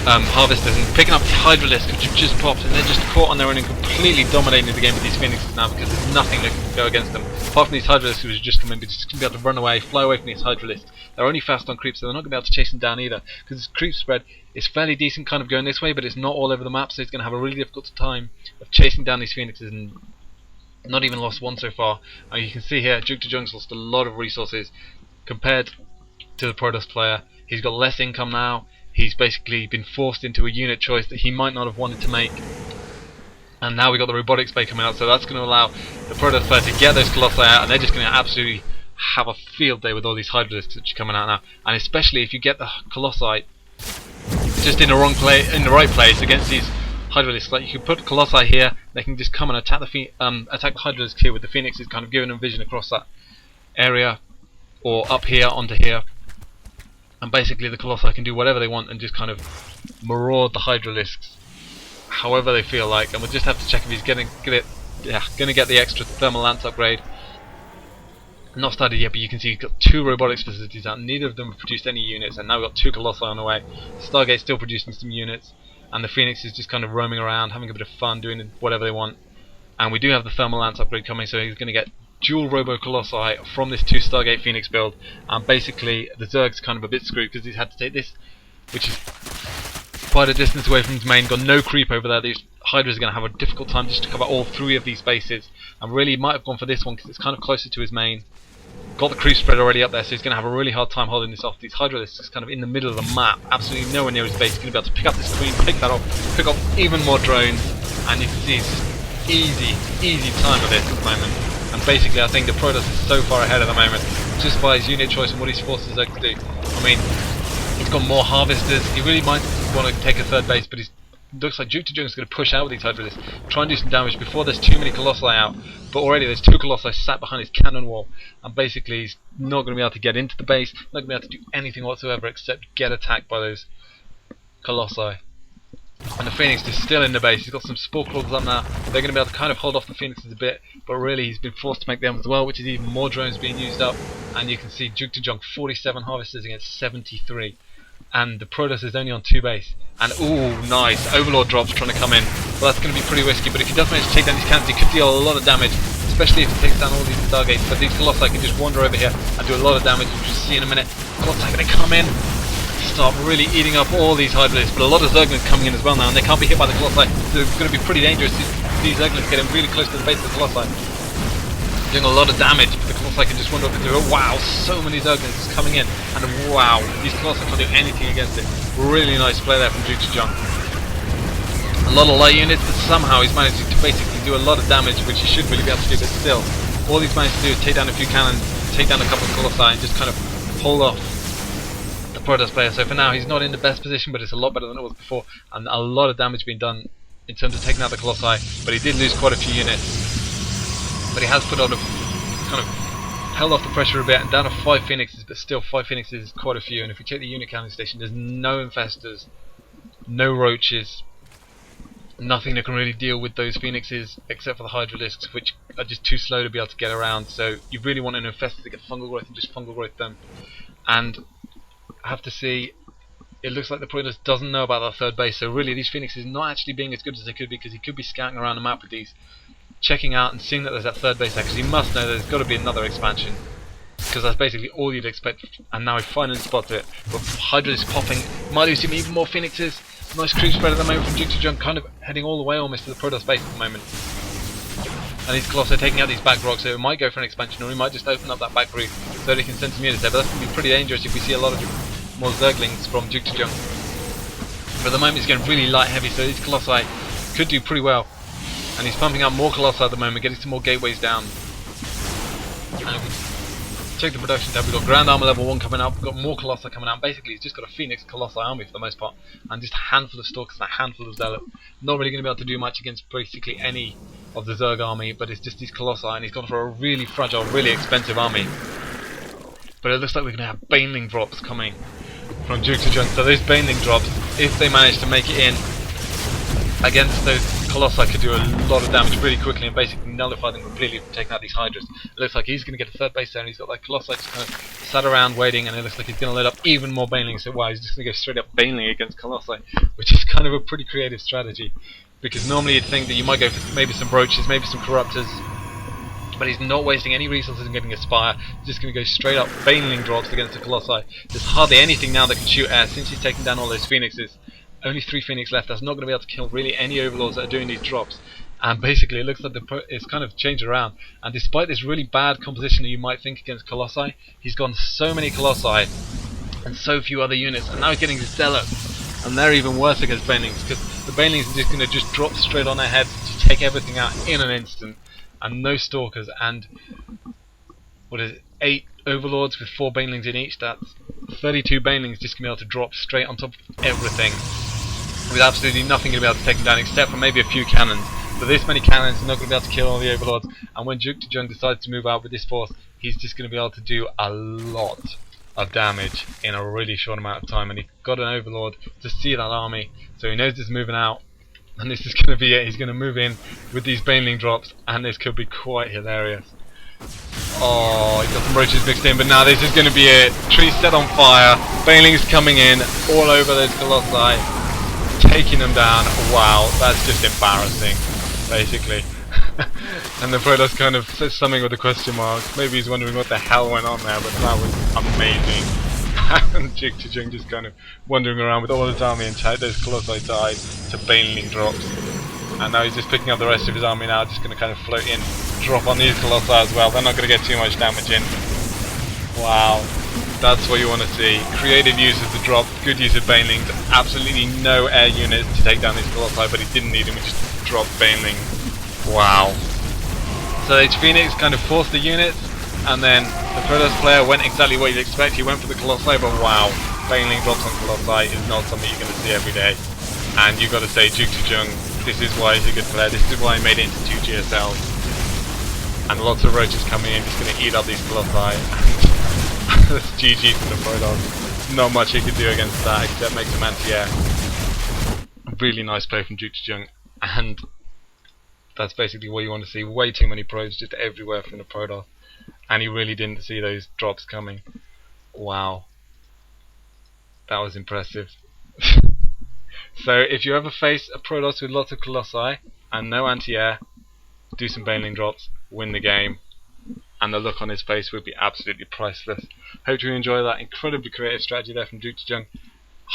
harvesters and picking up the hydralisks which have just popped, and they're just caught on their own and completely dominating the game with these phoenixes now, because there's nothing that can go against them apart from these hydralisks who have just come in. But just going to be able to run away, fly away from these hydralisks. They're only fast on creep, so they're not going to be able to chase them down either, because this creep spread is fairly decent kind of going this way, but it's not all over the map, so it's going to have a really difficult time of chasing down these phoenixes, and not even lost one so far. And you can see here jookToJung's lost a lot of resources compared to the Protoss player. He's got less income now. He's basically been forced into a unit choice that he might not have wanted to make. And now we've got the robotics bay coming out, so that's going to allow the Protoss player to get those Colossi out, and they're just going to absolutely have a field day with all these hydralisks which are coming out now. And especially if you get the Colossi just in the right place against these hydralisks. Like, you can put Colossi here, they can just come and attack the hydralisks here with the phoenixes kind of giving them vision across that area, or up here onto here. And basically the Colossi can do whatever they want and just kind of maraud the hydralisks however they feel like. And we'll just have to check if he's going to get the extra thermal lance upgrade. Not started yet, but you can see he's got 2 robotics facilities out. Neither of them have produced any units, and now we've got 2 Colossi on the way. Stargate's still producing some units, and the Phoenix is just kind of roaming around, having a bit of fun, doing whatever they want. And we do have the thermal lance upgrade coming, so he's going to get dual Robo Colossi from this 2 Stargate Phoenix build. And basically the Zerg's kind of a bit screwed because he's had to take this, which is quite a distance away from his main. Got no creep over there. These Hydras are going to have a difficult time just to cover all 3 of these bases, and really might have gone for this one because it's kind of closer to his main. Got the creep spread already up there, so he's going to have a really hard time holding this off. These Hydralisks kind of in the middle of the map, absolutely nowhere near his base. He's going to be able to pick up this queen, pick that off, pick up even more drones, and you can see it's just easy time of this at the moment. And basically I think the Protoss is so far ahead at the moment, just by his unit choice and what he's forced the Zerg to do. I mean, he's got more harvesters. He really might want to take a 3rd base, but he's looks like jookToJung is going to push out with these hydralisks, try and do some damage before there's too many Colossi out. But already there's 2 Colossi sat behind his cannon wall, and basically he's not going to be able to get into the base, not going to be able to do anything whatsoever except get attacked by those Colossi. And the Phoenix is still in the base. He's got some Spore Crawlers up now. They're going to be able to kind of hold off the Phoenixes a bit, but really he's been forced to make them as well, which is even more drones being used up. And you can see jookToJung 47 harvesters against 73. And the Protoss is only on 2 base. And ooh, nice, Overlord drops trying to come in. Well, that's going to be pretty risky, but if he does manage to take down these cannons, he could deal a lot of damage, especially if he takes down all these Stargates. But these Colossi can just wander over here and do a lot of damage, which we'll see in a minute. Colossi are going to come in, start really eating up all these Hydralisks, but a lot of Zerglings coming in as well now, and they can't be hit by the Colossi. They're going to be pretty dangerous. These Zerglings getting really close to the base of the Colossi, doing a lot of damage, but the Colossi can just wander up into it. Wow, so many Zerglings just coming in, and wow, these Colossi can't do anything against it. Really nice play there from jookToJung. A lot of light units, but somehow he's managed to basically do a lot of damage, which he should really be able to do, but still, all he's managed to do is take down a few cannons, take down a couple of Colossi, and just kind of hold off the Protoss player. So for now, he's not in the best position, but it's a lot better than it was before, and a lot of damage being done in terms of taking out the Colossi, but he did lose quite a few units. But he has put on a kind of held off the pressure a bit, and down to 5 Phoenixes, but still 5 Phoenixes is quite a few. And if we check the unit counting station, there's no infestors, no roaches, nothing that can really deal with those Phoenixes except for the Hydralisks, which are just too slow to be able to get around. So you really want an infestor to get fungal growth and just fungal growth them. And I have to see, it looks like the Protoss doesn't know about that 3rd base, so really these Phoenixes not actually being as good as they could be, because he could be scouting around the map with these, checking out and seeing that there's that 3rd base there, because he must know there's got to be another expansion, because that's basically all you'd expect, and now he finally spotted it. But Hydralisk popping, might lose him even more Phoenixes. Nice creep spread at the moment from jookToJung, kind of heading all the way almost to the Protoss base at the moment. And these Colossi are taking out these back rocks, so it might go for an expansion, or he might just open up that back route so that he can send some units there. But that's going to be pretty dangerous if we see a lot of more Zerglings from jookToJung. But at the moment he's getting really light heavy, so these Colossi could do pretty well. And he's pumping out more Colossi at the moment, getting some more gateways down. And if we check the production tab, we've got Ground Armor level 1 coming up, we've got more Colossi coming out. Basically he's just got a Phoenix Colossi army for the most part, and just a handful of Stalkers and a handful of Zealot. Not really going to be able to do much against basically any of the Zerg army, but it's just these Colossi, and he's gone for a really fragile, really expensive army. But it looks like we're going to have Baneling drops coming from jookToJung. So those Baneling drops, if they manage to make it in, against those Colossi could do a lot of damage really quickly and basically nullify them completely from taking out these Hydras. It looks like he's going to get a third base there, and he's got like Colossi just kind of sat around waiting, and it looks like he's going to let up even more Banelings. So wow, he's just going to go straight up Baneling against Colossi, which is kind of a pretty creative strategy, because normally you'd think that you might go for maybe some Broaches, maybe some Corruptors, but he's not wasting any resources in getting a Spire. He's just going to go straight up Baneling drops against the Colossi. There's hardly anything now that can shoot air since he's taken down all those Phoenixes. Only 3 Phoenix left. That's not going to be able to kill really any Overlords that are doing these drops. And basically it looks like it's kind of changed around. And despite this really bad composition that you might think against Colossi, he's gone so many Colossi and so few other units. And now he's getting the Zealots. And they're even worse against Banelings, because the Banelings are just going to just drop straight on their heads to take everything out in an instant. And no Stalkers, and what is it, 8 Overlords with 4 Banelings in each. That's 32 Banelings just going to be able to drop straight on top of everything, with absolutely nothing going to be able to take them down except for maybe a few cannons. But this many cannons are not going to be able to kill all the Overlords, and when jookToJung decides to move out with this force, he's just going to be able to do a lot of damage in a really short amount of time. And he got an Overlord to see that army, so he knows it's moving out. And this is going to be it. He's going to move in with these Baneling drops, and this could be quite hilarious. Oh, he's got some Roaches mixed in, but now this is going to be it. Trees set on fire, Banelings coming in all over those Colossi, taking them down. Wow, that's just embarrassing, basically. And the Protoss kind of says something with a question mark. Maybe he's wondering what the hell went on there, but that was amazing. And jookToJung just kind of wandering around with all his army, and those Colossi died to Baneling drops. And now he's just picking up the rest of his army now, just going to kind of float in, drop on these Colossi as well. They're not going to get too much damage in. Wow, that's what you want to see. Creative use of the drop, good use of Banelings, absolutely no air units to take down these Colossi, but he didn't need them, he just dropped Baneling. Wow. So each Phoenix kind of forced the units, and then the Protoss player went exactly what you'd expect. He went for the Colossi, but wow, Baneling drops on Colossi is not something you're going to see every day. And you've got to say, jookToJung, this is why he's a good player. This is why he made it into 2 GSLs. And lots of Roaches coming in, just going to eat up these Colossi. That's GG for the Protoss. Not much he could do against that except make some anti-air. Really nice play from jookToJung, and that's basically what you want to see. Way too many probes just everywhere from the Protoss. And he really didn't see those drops coming. Wow. That was impressive. So if you ever face a Protoss with lots of Colossi and no anti-air, do some Baneling drops, win the game, and the look on his face would be absolutely priceless. Hope you enjoy that incredibly creative strategy there from jookToJung.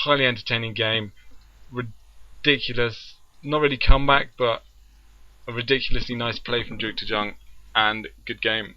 Highly entertaining game, ridiculous, not really comeback, but a ridiculously nice play from jookToJung, and good game.